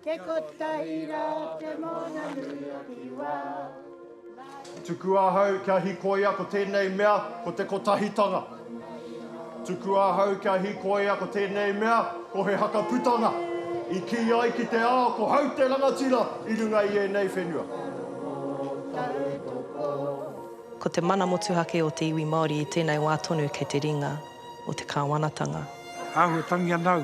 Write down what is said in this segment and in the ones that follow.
Ke kotaira te mona nuiwa. Tuku ahau kia hikoia ko tēnei mea ko te kotahitanga. Tuku ahau kia hikoia ko tēnei mea ko he hakaputanga. I ki ai ki te ao ko hau te rangatira I runga I nei whenua. Ko te mana motuhake o te iwi Māori I tēnei wā tonu kei te ringa o te kāwanatanga. Ahu tangi anau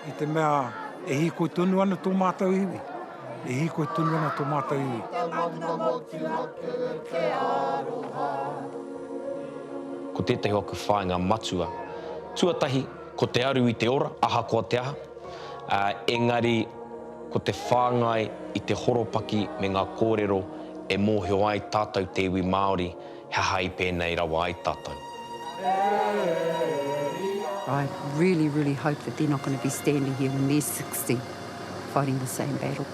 I te mea e hikoi tonu ana tō mātou iwi. E hikoi tonu ana tō mātou iwi. Ko tētahi o ka whāinga matua. Tuatahi, ko te aru I te ora, aha koa te aha. Engari, ko te whāngai I te horopaki me ngā kōrero e mōhio ai tātou te iwi Māori, he hai pēnei rawa ai tātou. I really, really hope that they're not going to be standing here when they're 60, fighting the same battle.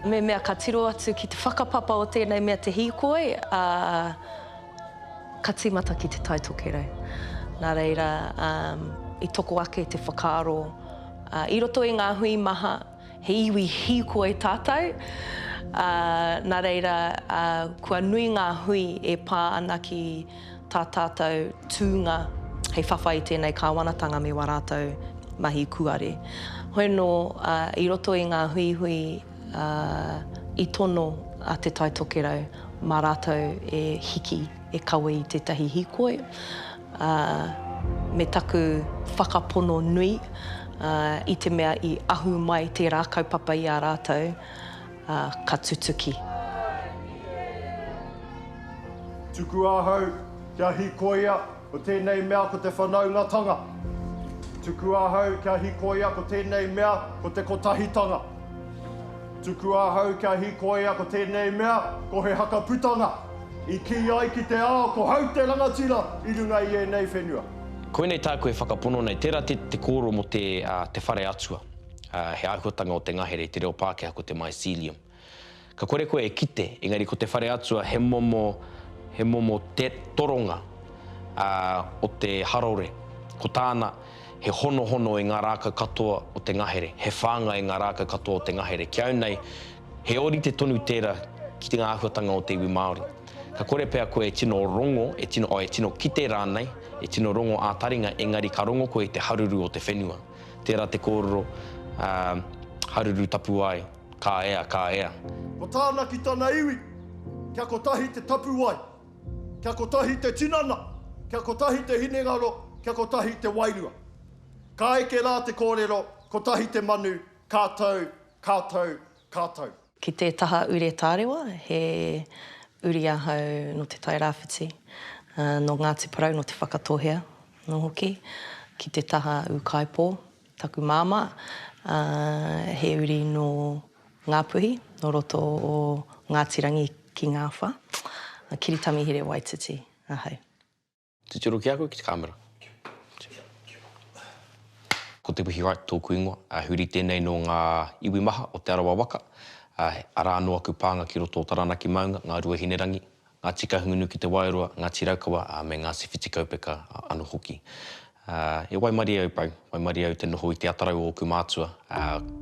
Me mea ka tiro atu ki te whakapapa o tēnei mea te hīkoi, ka tīmata ki te taitokerau. Nā reira, I toko ake te whakaaro. I roto I ngā hui maha, he iwi hīkoi tātou. Nā reira, kua nui ngā hui e pā ana ki tā tātou tūnga hei whawhai tēnei kāwanatanga me warātou mahi kuare. Hoi no, I roto I ngā hui I tono a te taitokerau, mā rātou e hiki, e kawe I tētahi hīkoi. Me taku whakapono nui, I te mea I ahu mai te rā kaupapa I a rātou, ka tutuki. Tuku ahau, kia hikoia, ko tēnei mea ko te whanaungatanga. Tuku ahau, kia hikoia, ko tēnei mea ko te kotahitanga. Tuku ahau kia hikoia ko tēnei mea, ko he hakaputanga. I ki ai ki te ao, ko hau te rangatira I runga I nei whenua. Koenei tā koe whakapono nei, tērā te kōro mo te whare atua. He āhuatanga o te ngahere, te reo Pākehā ko te mycelium. Ka kore koe e kite, engari ko te whare atua he momo te toronga o te harore. Ko tāna, he hono I ngā rākau katoa o te ngahere, he whānga I ngā rākau katoa o te ngahere. Kia au nei, he ori te tonu tērā ki te ngā āhuatanga o te iwi Māori. Ka kore pēr koe e tino rongo, e tino kite rānei, e tino rongo ātaringa, engari ka rongo koe te haruru o te whenua. Tērā te kōrero, haruru tapu ai, kā ea. Ko tāna ki tāna iwi, kia kotahi te tapu ai, kia kotahi te tinana, kia kotahi te hinengaro, kia kotahi te wairua. Ka eke rā te kōrero, kotahi te manu, kātou. Ki te taha ure tārewa, he uri ahau no te tai rāwhiti, no Ngāti Porou, no te whakatohea, no hoki. Ki te taha Ukaipō, taku māma, he uri no Ngāpuhi, no roto o Ngātirangi ki Ngāwha. Kiritami here Waititi, ahau. Te tiro ki ako ki te kāmera. Ko te pihi rai tōku ingoa, huri tēnei no ngā iwi maha o te arawa waka, ara anō aku pānga ki roto o Taranaki Maunga, ngā rua hinerangi, ngā tika hungunu ki te Wairua, ngā tiraukawa, me ngā siwhiti kaupeka anu hoki. E waimari au pau, waimari au te noho I te atarau o oku mātua,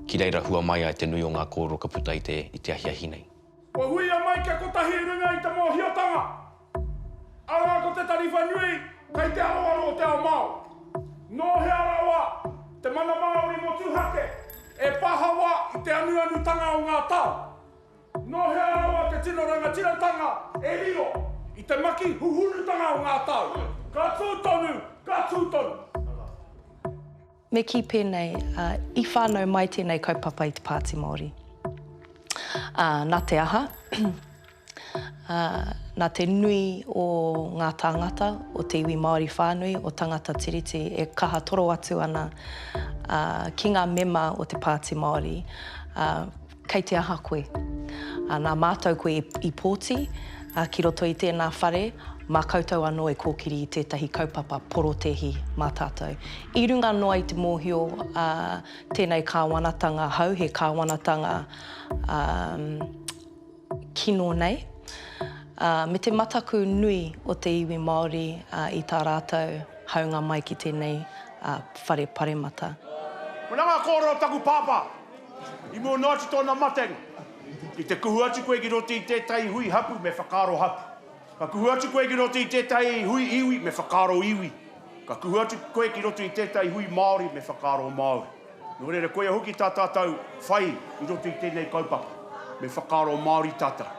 ki reira hua mai ai te nui o ngā kōrero ka puta I te ahiahi nei. Ko huia mai kia kotahi runga I te mōhiotanga. Ara ko te tariwha nui, kai te aroaro o te ao Māo. No he arawa, te mana Māori motuhake, e pahawa I te anuanutanga o ngā tau. No he arawa te tino rangatiratanga, e riro, I te maki huhurutanga o ngā tau. Ka tūtonu. Me ki pēnei, I whānau mai tēnei kaupapa I te Pāti Māori. Nā te aha, nā te nui o ngā tāngata o te iwi Māori whānui o tangata tiriti e kaha toro atu ana ki ngā mema o te Pāti Māori, kei te aha koe. Nā mātou koe i pōti, ki roto i tēnā whare, mā koutou anō e kōkiri i tētahi kaupapa porotehi mā tātou. I runga noa i te mōhio, tēnei kāwanatanga hau, he kāwanatanga kino nei. Me te mataku nui o te iwi Māori i tā rātou haunga mai ki tēnei whare paremata. Mananga kōrero taku pāpā, i mō nāti tōna matenga. I te kuhu atu koe ki roti i tētai hui hapu me whakaro hapu. Ka kuhu atu koe ki roti i tētai hui iwi me whakaro iwi. Ka kuhu atu koe ki roti i tētai hui Māori me whakaro Māori. Nō reira koe hoki tā tātou whai i roti i tēnei kaupapa me whakaro Māori tātou.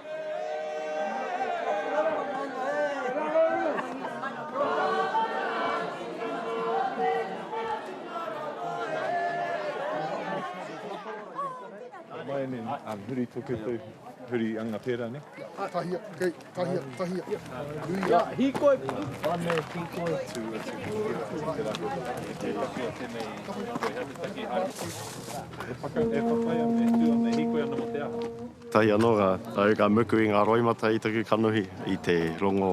Huri toke tau, huri anga pērā, ne? Tahia, kei, tahia. Ia, hikoi! Wane, hikoi. Tu te rako, te taki a tēnei, koe hati taki hari. E whakai ane, tu ane hikoi ana mo te aha. Tai anō au ka muku i ngā roimata i taku kanohi, i te rongo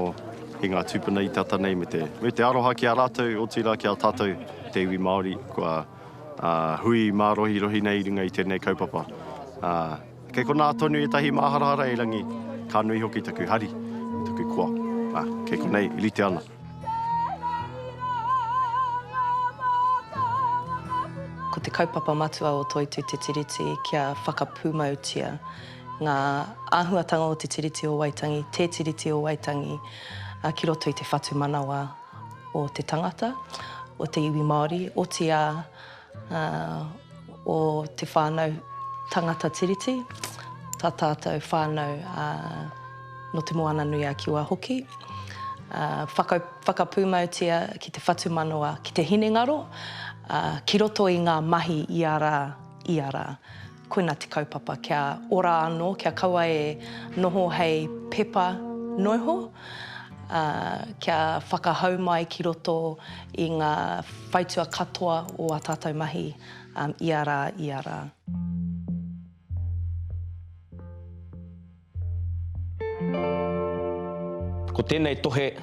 i ngā tūpuna i tata nei me te aroha ki a rātou, o tira ki a tātou, te iwi Māori, kua hui mā rohi nei runga i tēnei kaupapa. Kei ko nā tonu e tahi māharahara e rangi ka nui hoki taku hari, taku koa. Kei ko nei, i lite ana. Ko te kaupapa matua o Toitu Te Tiriti kia whakapūmautia ngā āhuatanga o te tiriti o Waitangi, te tiriti o Waitangi, ki roto i te whatu manawa o te tangata, o te iwi Māori, o te o te whānau tangata tiriti, tā tātou whānau no te moana nui a kiwa hoki. Whakapūmautia ki te whatu manawa ki te hinengaro, ki roto i ngā mahi i ara. Koina te kaupapa kia ora anō, kia kaua e noho hei pepa noiho, kia whakahau mai ki roto i ngā whaitua katoa o a tātou mahi i ara. Ko tēnei tohe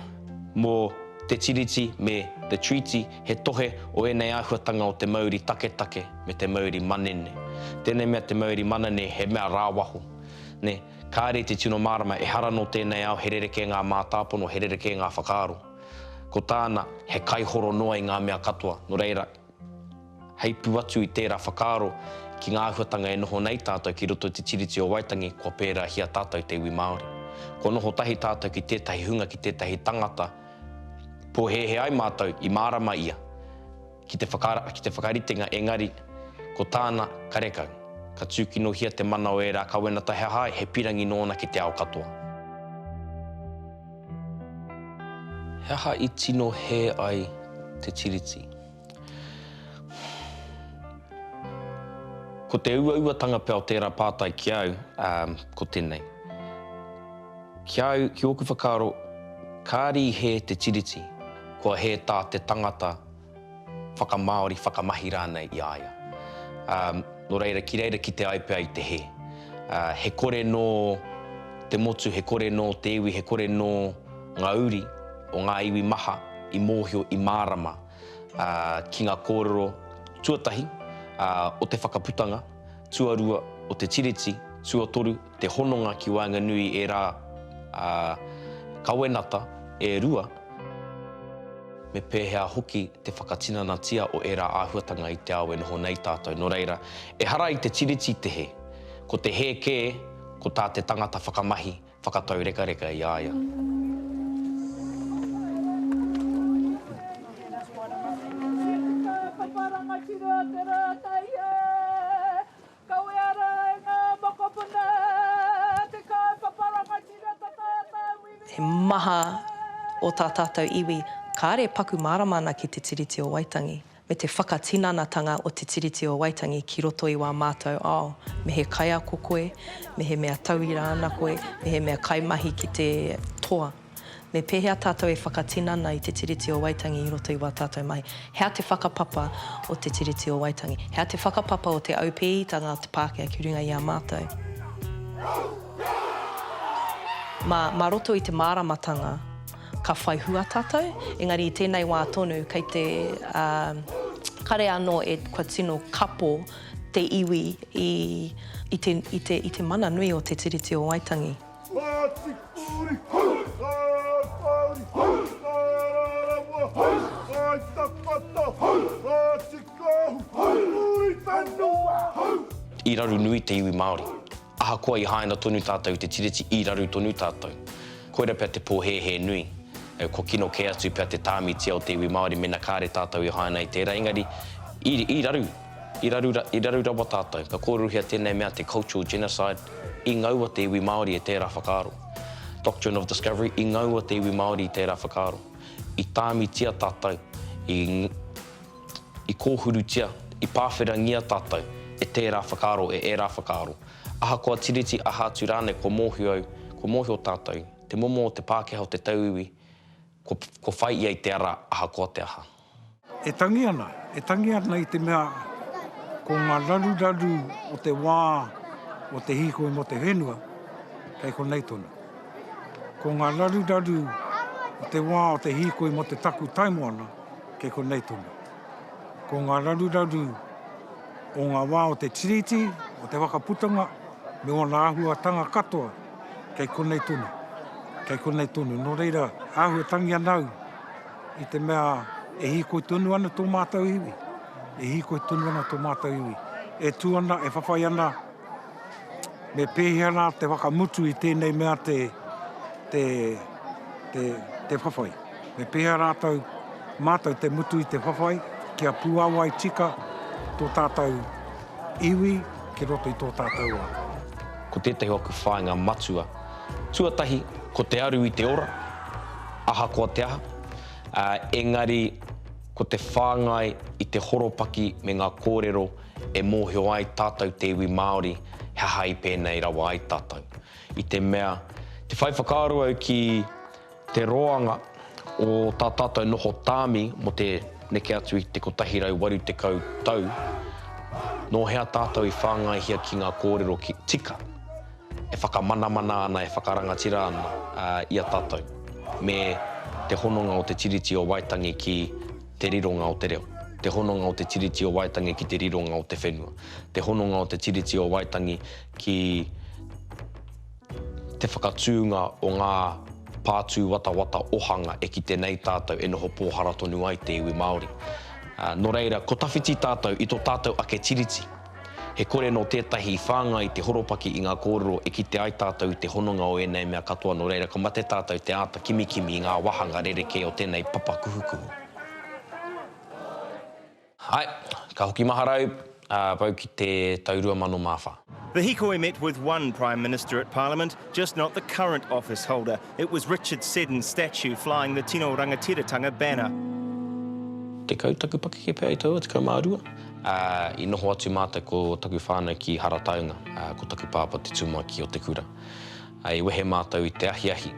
mō te tiriti me the treaty, he tohe o enei āhuatanga o te Māori taketake me te Māori manene. Tēnei mea te Māori manene he mea rāwaho. Ne, kāre te tino marama e hara no tēnei au he rereke ngā mātāpono, he rereke ngā whakaaro. Ko tāna he kaihoro noa i ngā mea katoa. No reira, hei pu atu i tērā whakaaro ki ngā āhuatanga e noho nei tātou ki roto te tiriti o Waitangi, kua pērā hia tātou te iwi Māori. Ko noho tahi tātou ki tētahi hunga, ki tētahi tangata, po he ai mātou i mārama ia, ki te whakaritenga engari, ko tāna karekau, ka tūkino hia te mana o e rā kawenata he hai, he pirangi nōna ki te ao katoa. He aha i tino he ai te tiriti. Ko te uatanga pēo tērā pātai ki au, ko tēnei. Ki au, ki oku whakaaro, kāri he te tiriti, kua he tā te tangata whakamaori, whakamahi rānei i aia. No reira, ki reira ki te aipea i te he. He kore no te motu, he kore no te iwi, he kore no ngā uri o ngā iwi maha i mōhio i mārama ki ngā kōrero tuatahi o te whakaputanga, tuarua o te tiriti, tuatoru, te hononga ki Waenganui e rā kawenata e rua, me pēhea hoki te whakatinanatia o e rā āhuatanga i te ao e noho nei tātou. No reira, e hara i te tiriti te he. Ko te he kē, ko tā te tangata whakamahi, whakatau reka i aia. He maha o tā tātou iwi, kāre paku māramana ki te tiriti o Waitangi, me te whakatinanatanga o te tiriti o Waitangi ki roto i wā mātou ao. Me he kai ako koe, me he mea tauira ana koe, me he mea kaimahi ki te toa. Me pēhea tātou e whakatinana i te tiriti o Waitangi i roto i wā tātou mai. Hea te whakapapa o te tiriti o Waitangi. Hea te whakapapa o te aupēitanga o te Pākehā ki runga i a mātou. Ma roto i te māramatanga, ka whai hua tātou. Engari i tēnei wā tonu, kei te kare anō e kua tino kapo te iwi i te mana nui o te tiriti o Waitangi. I raru nui te iwi Māori. Ahakoa i haina tonu tātou te tiriti i raru tonu tātou. Koira pia te pōhehe nui. Ko kino ke atu pia te tāmitia o te iwi Māori mena kāre tātou i haina i tērā. Engari, i raru rawa tātou. Ka kōruhia tēnei mea te cultural genocide. I ngaua te iwi Māori e tērā whakaaro. Doctrine of Discovery, i ngaua te iwi Māori i tērā whakaaro. I tāmitia tātou, i kōhurutia, i pāwhirangia tātou, e tērā whakaaro, e ērā whakaaro. Ahakoa tiriti, aha atu rāne, ko mōhio tātou. Te momo o te Pākehā o te tauiwi, ko whai ia i te ara, ahakoa te aha. E tangi ana i te mea, ko ngā raru o te wā, o te hīkoi mo te whenua, kei ko nei tonu. Ko ngā raru o te wā, o te hīkoi mo te taku taimoana, kei ko nei tonu. Ko ngā raru o ngā wā o te tiriti, o te whakaputanga, me o ngā āhuatanga katoa, kei konei tonu. Kei konei tonu. Nō reira, āhuatangi anau, i te mea e hīkoi tonu ana tō mātou iwi. E hīkoi tonu ana tō mātou iwi. E tū ana, e whawhai ana, me pēhi ana te whakamutu i tēnei mea te whawhai. Me pēhi ana mātou te mutu i te whawhai, kia puawai tika, tō tātou iwi, ki roto i tō tātou a. Ko tētahi oku whāinga matua. Tuatahi, ko te aru i te ora, ahakoa te aha. Engari, ko te whāngai i te horopaki me ngā kōrero e mōhio ai tātou te iwi Māori, he hai pēnei rawa ai tātou. I te mea, te whai whakaaro au ki te roanga o tā tātou noho tāmi mo te neke atu i te kotahirau waru te kau tau, no hea tātou i whāngai hia ki ngā kōrero ki tika, e whakamana ana, e whakarangatira ana ia tātou, me te hononga o te tiriti o Waitangi ki te rironga o te reo. Te hononga o te tiriti o Waitangi ki te rironga o te whenua. Te hononga o te tiriti o Waitangi ki te whakatūnga o ngā pātū wata ohanga e ki te nei tātou e noho pōhara tonu ai te iwi Māori. Nō reira, ko tawhiti tātou i tō tātou ake tiriti. He kore no tētahi whāngai te horopaki i ngā kōrero e ki te ai tātou i te hononga o enei mea katoa. Nō reira, ko mate tātou te āta kimi i ngā wahanga rereke o tēnei papa kuhukuhu. Hai, ka hoki maharau, pau ki te taurua mano māwha. The Hīkoi met with one Prime Minister at Parliament, just not the current office holder. It was Richard Seddon's statue flying the Tino Rangatiratanga banner. Te kautaku pakeke pēi tau, te kaumārua. I noho atu mātai ko taku whānau ki Harataunga, ko taku pāpa te tūmaki o te kura. I wehe mātou i te ahiahi,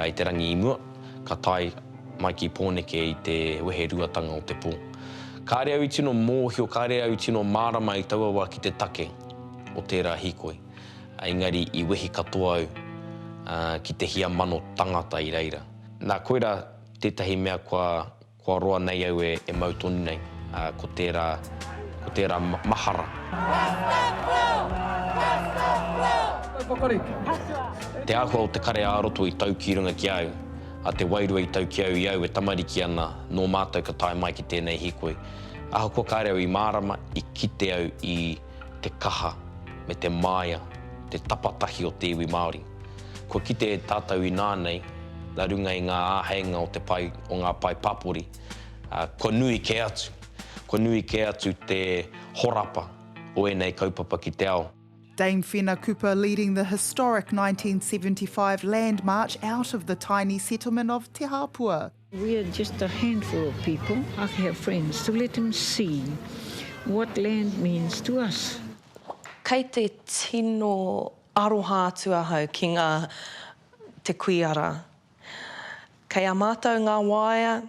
i te rangi i mua, ka tai mai ki pōneke i te wehe ruatanga o te pō. Kāre au i tino mōhio, kāre au i tino mārama i tauawa ki te take o tērā hīkoi. Engari i wehi katoa au ki te hia mano tangata i reira. Nā koira tētahi mea kua roa nei au e mau tonu nei, ko tērā mahara. Te āhua o te kare āroto i tau ki runga ki au, a te wairua i tau ki au i au e tamariki ana nō mātou ka tae mai ki tēnei hīkoi. Aho ko kāre au i mārama, i kite au i te kaha, me te māia, te tapatahi o te iwi Māori. Ko kite e tātou i nānei, la runga i ngā āheinga o ngā pai papori, ko nui ke atu. Ko nui ke atu te horapa o enei kaupapa ki te ao. Dame Whina Cooper leading the historic 1975 land march out of the tiny settlement of Te Hapua. We are just a handful of people, ākehā friends, to let them see what land means to us. Kei te tino aroha atu ahau ki ngā te kuiara. Kei a mātou ngā waia,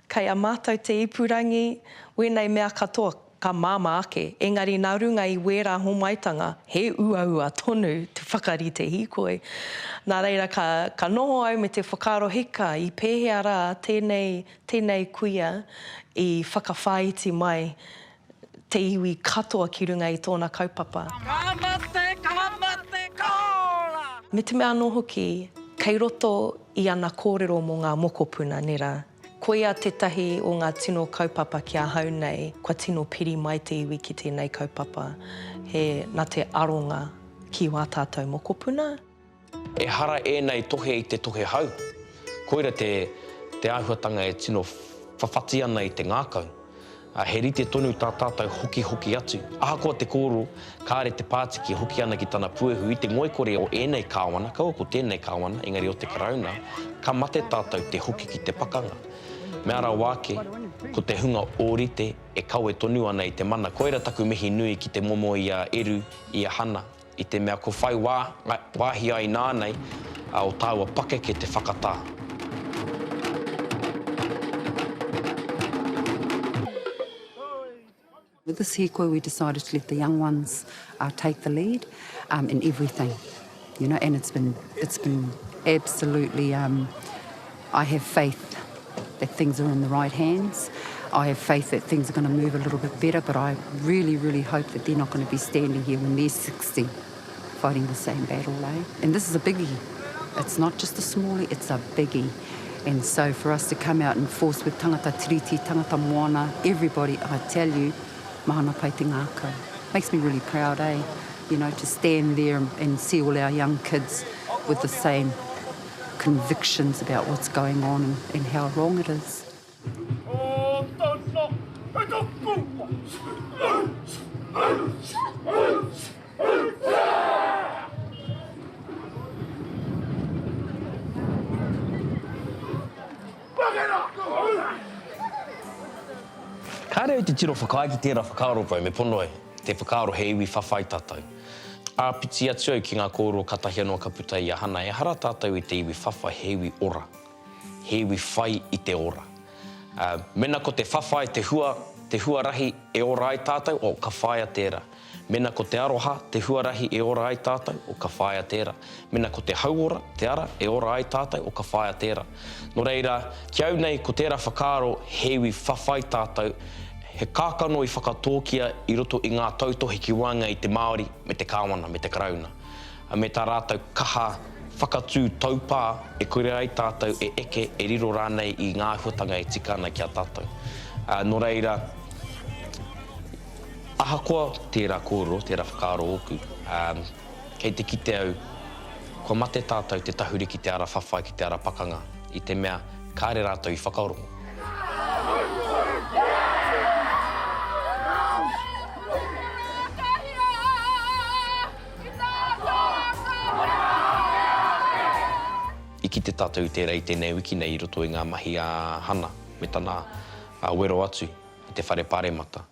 kei a mātou te ipurangi, wenei mea katoa ka māma ake. Engari, nā runga i wera homaitanga, he ua tonu te whakari te hīkoi. Nā reira, ka noho au me te whakaro heka i pēhea rā tēnei kuia i whakawhāiti mai te iwi katoa ki runga i tōna kaupapa. Ka mate kola! Me te mea anō hoki, kei roto i ana kōrero mō ngā mokopuna, nera. Koia tetahi o ngā tino kaupapa kia hau nei, kua tino piri mai te iwi ki tēnei kaupapa. Nā te aronga ki wā tātou mokopuna. E hara nei tohe i te tohe hau. Koira te āhuatanga e tino whawhati ana i te ngākau. He rite tonu tā tātou hoki atu. Ahakoa te kōro, kāre te pātiki hoki ana ki tana puehu i te ngoikore o enei kāwana, kaua ko tēnei kāwana, engari o te karauna, ka mate tātou te hoki ki te pakanga. Me ara wāke, ko te hunga ōrite e kau e tonu ana i te mana. Koira taku mihi nui ki te momo i a eru, i a hana, i te mea ko whai wāhi ai nānei o tāua pake ke te whakatā. With this hīkoi, we decided to let the young ones take the lead in everything, you know, and it's been absolutely, I have faith that things are in the right hands. I have faith that things are going to move a little bit better, but I really, really hope that they're not going to be standing here when they're 60 fighting the same battle, eh? And this is a biggie. It's not just a smallie, it's a biggie. And so for us to come out and force with tangata tiriti, tangata moana, everybody, I tell you, mahana pai te ngākau. Makes me really proud, eh? You know, to stand there and see all our young kids with the same convictions about what's going on and how wrong it is. Kāre au te tiro whakaai ki tērā whakaaro pai, me pono e, te whakaaro he iwi whawhai tātou. Piti atu au ki ngā kōro katahi anō ka puta i a hana, e hara tātou i te iwi whawhai he iwi ora. He iwi whai i te ora. Mena ko te whawhai te hua rahi e ora ai tātou, o ka whaia tērā. Mena ko te aroha, te huarahi e ora ai tātou, o ka whaia tērā. Mena ko te hauora, te ara, e ora ai tātou, o ka whaia tērā. Nō reira, ki au nei, ko tērā whakaaro, he iwi whawhai tātou, he kākano i whakatōkia i roto i ngā tautohi ki wanga i te Māori, me te kāwana, me te karauna. Me tā rātou kaha whakatū taupā e kore ai tātou e eke e riro rānei i ngā huatanga e tika ana ki a tātou. Nō reira, ahakoa tērā kōrero, tērā whakaaro oku, kei te kite au, kua mate tātou te tahuri ki te ara whawhai, ki te ara pakanga, i te mea kāre rātou i whakaorongo. I ki te tātou tērā i tēnei wiki nei i roto i ngā mahi a hana, me tāna wero atu, i te whare pāremata.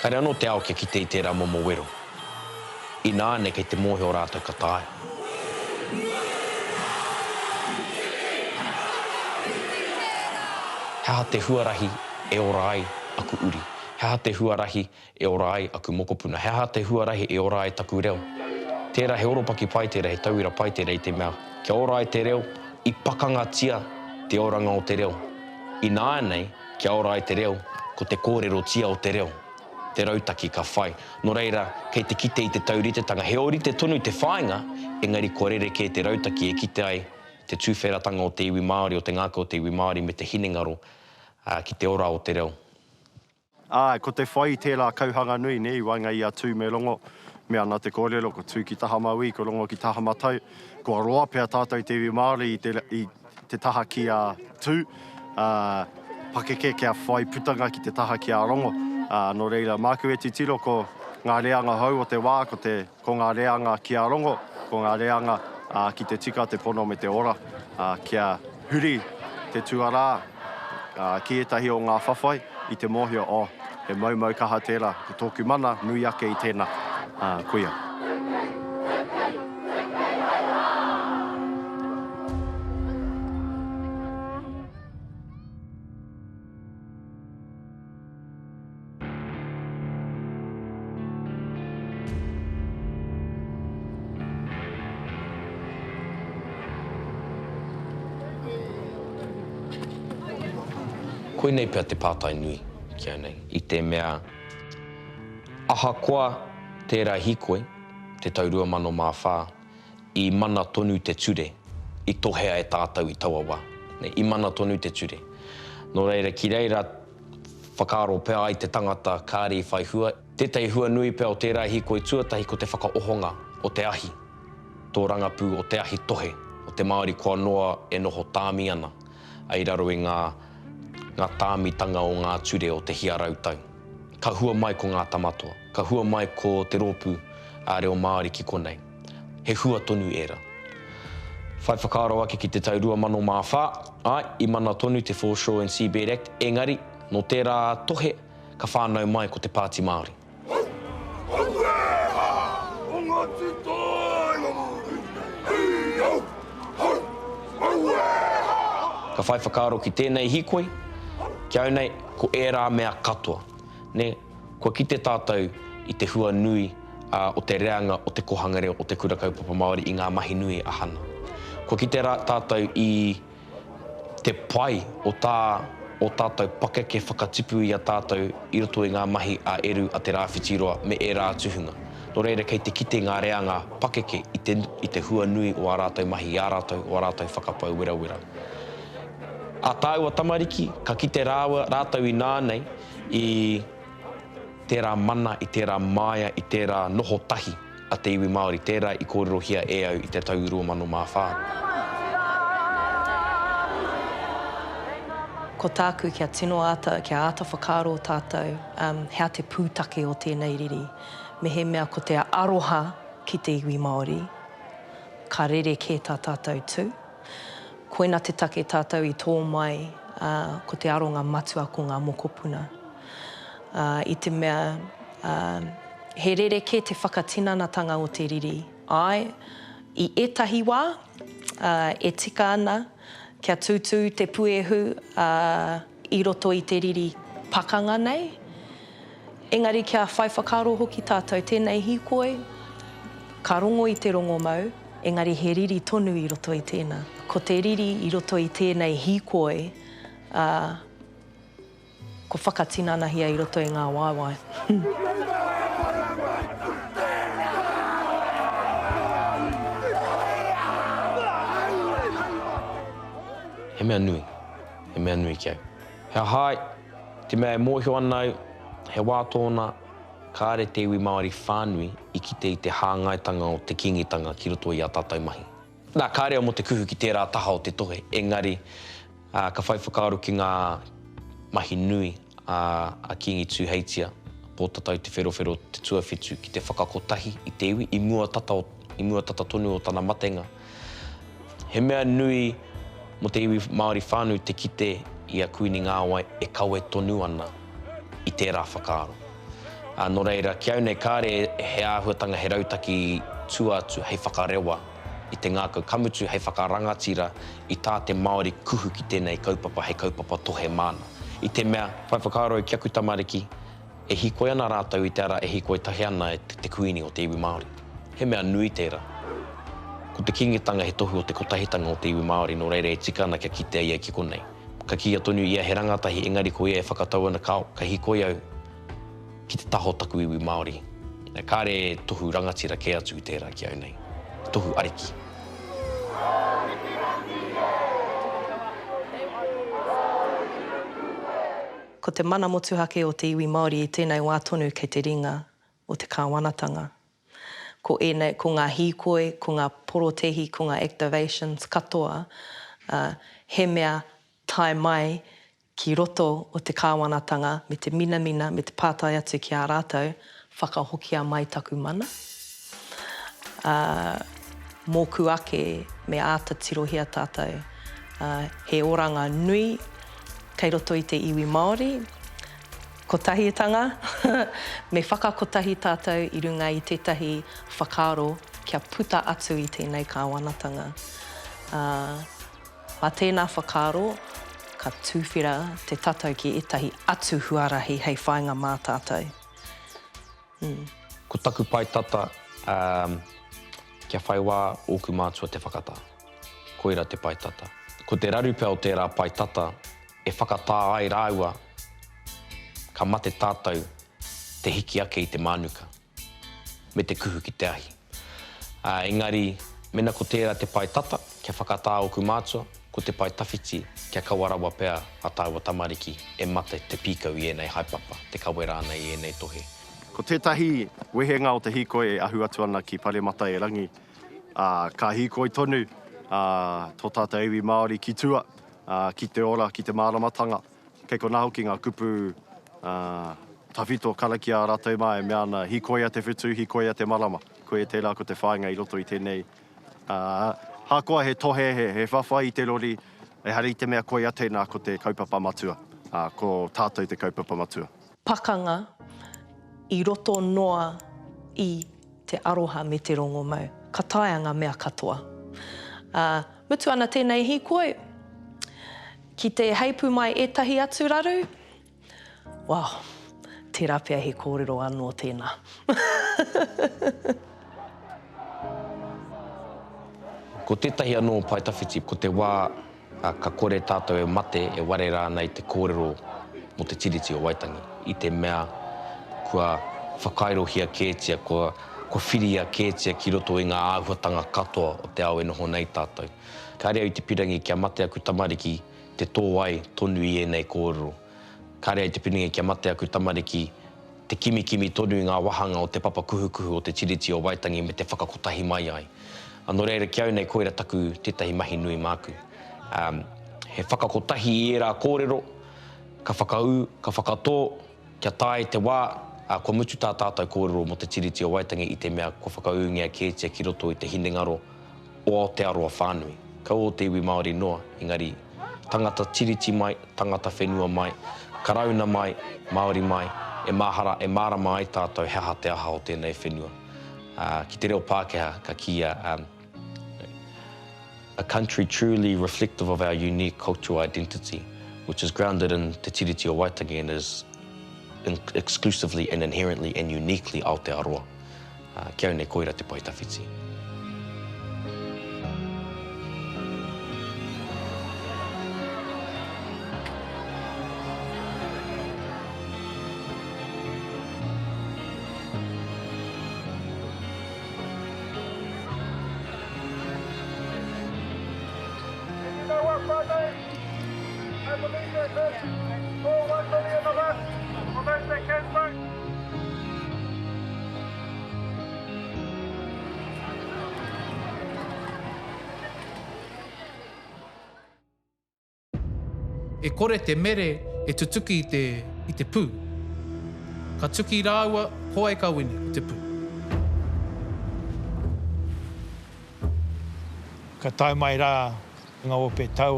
Kare anō te ao ke kite i tērā momo wero. I nāne kei te mōhio rātou ka tāia. Hea te huarahi e ora ai aku uri. Hea te huarahi e ora ai aku mokopuna. Hea te huarahi e ora ai taku reo. Tērā he oropaki pai tērā, he tauira pai tērā i te mea. Kia ora ai te reo, i pakanga tia te oranga o te reo. I nānei, kia ora ai te reo, ko te kōrero tia o te reo. Te rautaki ka whai. Nō reira, kei te kite i te tauritetanga. He ori te tonu te whāinga, engari kua rereke te rautaki e kite ai te tūwheratanga o te iwi Māori, o te ngāka o te iwi Māori me te hinengaro ki te ora o te reo. Ko te whai tērā kauhanga nui, ne, i wainga i a tū me longo. Me ana te kōrero, ko tū ki taha maui, ko longo ki taha matau. Ko aroa pēr tātou te iwi Māori i te taha ki a tū. Pakeke kia whai putanga ki te taha ki a rongo. Nō reira, māku e titiro ko ngā reanga hau o te wā, ko ngā reanga ki a rongo, ko ngā reanga ki te tika, te pono me te ora, kia huri te tuarā, ki etahi o ngā whawhai, i te mōhio o he maumau kaha tērā, ko tōku mana, nui ake i tēnā, kuia. Koe nei pia te pātai nui kia nei. I te mea ahakoa tērā hikoe, te taurua mano mawhā, i mana tonu te ture, i tohea e tātou i taua wā. I mana tonu te ture. Nō reira, ki reira, whakaaro pēr ai te tangata kāre i whai hua. Tētai hua nui pēr o tērā hikoe tuatahi ko te whakaohonga o te ahi. Tō rangapū o te ahi tohe, o te Māori kua noa e noho tāmi ana, ai raro i ngā tāmitanga o ngā ture o te hiarautau. Ka hua mai ko ngā tamatua, ka hua mai ko te rōpū a reo Māori ki konei. He hua tonu era. Whai whakaaro ake ki te taurua mano mawhā, ai, i mana tonu te Foreshore and Seabed Act, engari, no tērā tohe, ka whānau mai ko te Pāti Māori. Ka whai whakaaro ki tēnei hikoi, kia au nei, ko ērā mea katoa. Ne, kua ki te tātou i te hua nui o te reanga o te kohangare o te kura kaupapa Māori i ngā mahi nui ahana. Kua ki te tātou i te pai o tātou pakeke whakatipu i a tātou i roto i ngā mahi a eru a te rāwhitiroa me e rā tuhunga. Nō reira kei te kite ngā reanga pakeke i te hua nui o a rātou mahi i a rātou o a rātou whakapau wera wera. A tāua tamariki, ka kite rātou i nānei i tērā mana, i tērā māia, i tērā noho tahi a te iwi Māori, tērā i kōrerohia e au i te taurua mano mawhā. Ko tāku kia tino ata, kia ata whakaaro tātou, hea te pūtake o tēnei riri. Me he mea ko te aroha ki te iwi Māori, ka rere kē tā tātou tū. Koina te take tātou i tō mai, ko te aronga matua ko ngā mokopuna. I te mea, he rere kē te whakatinanatanga o te riri. Ai, i etahi wā, e tika ana, kia tūtū te puehu i roto i te riri pakanga nei. Engari kia whai whakaaro hoki tātou tēnei hikoe, ka rongo i te rongo mau, engari he riri tonu i roto i tēnā. Ko te riri i roto i tēnei hikoe, ko whakatinanahia i roto i ngā waiwai. He mea nui ki au. Hea hai, te mea e mōhio anau, he wā tōna, kāre te iwi Māori whānui i kite i te hāngaitanga o te kingitanga ki roto i a tātou mahi. Nā, kāre o mo te kuhu ki tērā taha o te tohe, engari, ka whai whakaaro ki ngā mahi nui a Kingi Tūheitia, pō tatau te wherowhero te tuawhitu ki te whakakotahi i te iwi, i mua tata tonu o tana matenga. He mea nui mo te iwi Māori whānui te kite i a kuini ngāwai e kaue tonu ana i tērā whakaaro. Nō reira, ki au nei kāre he āhuatanga he rautaki tuatu hei whakarewa i te ngākau kamutu hei whakarangatira i tā te Māori kuhu ki tēnei kaupapa hei kaupapa tohe mana. I te mea, whai whakaaro i kiaku tamariki, e hikoi ana rātou i te ara, e hikoi tahi ana e te kuini o te iwi Māori. He mea nui tērā. Ko te kingitanga he tohu o te kotahitanga o te iwi Māori, nō reira e tika ana kia kitea ia ki konei. Ka kia tonu ia he rangatahi engari ko ia e whakatau ana kao, ka hikoi au ki te taho taku iwi Māori. Kāre tohu rangatira ke atu i tērā ki au nei. Tohu ariki. Ko te mana motuhake o te iwi Māori i tēnei wā tonu kei te ringa o te kāwanatanga. Ko ngā hīkoi, ko ngā porotehi, ko ngā activations katoa, he mea tai mai ki roto o te kāwanatanga me te minamina, me te pātai atu ki a rātou, whakahokia mai taku mana. Mōku ake me āta tirohia tātou. He oranga nui kei roto i te iwi Māori, kotahitanga, me whakakotahi tātou i runga i tētahi whakaaro kia puta atu i tēnei kāwanatanga. Mā tēnā whakaaro, ka tūwhira te tātou ki etahi atu huarahi hei whainga mā tātou. Ko taku paitata, kia whaiwā oku mātua te whakata. Koira te paitata. Ko te raru pia o tērā paitata, e whakatā ai rāua ka mate tātou te hiki ake i te mānuka, me te kuhu ki te ahi. Engari, mena ko tērā te pai tata, kia whakatā o ku mātua, ko te pai tawhiti, kia kawarawa pēr a tāua tamariki, e mate te pīkau i enei haipapa, te kawera ana i enei tohe. Ko tētahi wehenga o te hīkoi e ahu atu ana ki Paremata e rangi, ka hīkoi tonu, tō tātou iwi Māori ki tua, ki te ora, ki te māramatanga, kei ko nā hoki ngā kupu tawhito karakia a rātou mai, mea ana hikoia te whitu, hikoia te marama. Ko e tērā ko te whāinga i roto i tēnei. Hākoa he tohe, he whawhai i te rori, e hari te mea koia tēnā ko te kaupapa matua, ko tātou te kaupapa matua. Pakanga i roto noa i te aroha me te rongo mau. Ka taeanga mea katoa. Mutu ana tēnei hikoi, ki te heipu mai etahi atu raru, wow, tērā pia he kōrero anō tēnā. Ko tētahi anō pai tawhiti, ko te wā ka kore tātou e mate e ware rā nei te kōrero mo te tiriti o Waitangi. I te mea kua whakairohia kētia, kua whiria kētia ki roto i ngā āhuatanga katoa o te ao e noho nei tātou. Ka rea i te pirangi kia mate aku tamariki te tō ai tonu i enei kōrero. Ka rea i te pirangi kia mate aku tamariki te kimi tonu i ngā wahanga o te papa kuhukuhu o te tiriti o Waitangi me te whakakotahi mai ai. Anō reira ki au nei koira taku tētahi mahi nui māku. He whakakotahi i era kōrero, ka whakau, ka whakatō, kia tāi te wā, kua mutu tā tātou kōrero mo te tiriti o Waitangi i te mea kua whakaungia kētia ki roto i te hinengaro o Aotearoa whānui. Ka o te iwi Māori noa, engari tangata tiriti mai, tangata whenua mai, karauna mai, Māori mai, e mahara, e marama ai tātou heha te aha o tēnei whenua. Ki te reo Pākehā, ka kia a country truly reflective of our unique cultural identity, which is grounded in te tiriti o Waitangi and is exclusively and inherently and uniquely Aotearoa. Kia au nei koira te pai tawhiti. E kore te mere e tutuki i te pū. Ka tuki rāua, hoa e ka wini o te pū. Ka tai mai rā ngā ope tau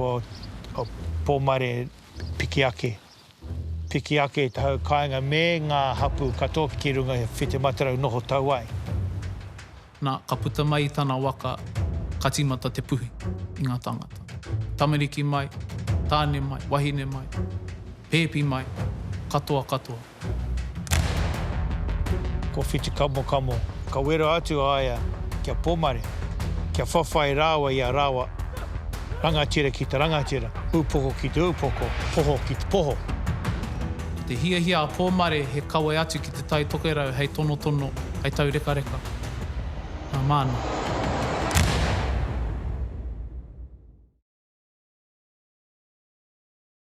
o pōmare piki ake. Piki ake te hau kāinga me ngā hapu katoa ki runga e white matarau noho tau ai. Nā, ka puta mai tana waka katimata te puhi i ngā tangata. Tamariki mai, tāne mai, wahine mai, pēpi mai, katoa. Ko whiti kamo, ka wero atu aia kia pōmare, kia whawhai rāua i a rāua, rangatira ki te rangatira, upoko ki te upoko, poho ki te poho. Te hiahia a pōmare he kawe atu ki te tai tokerau hei tono, hei tau reka. Nā māna.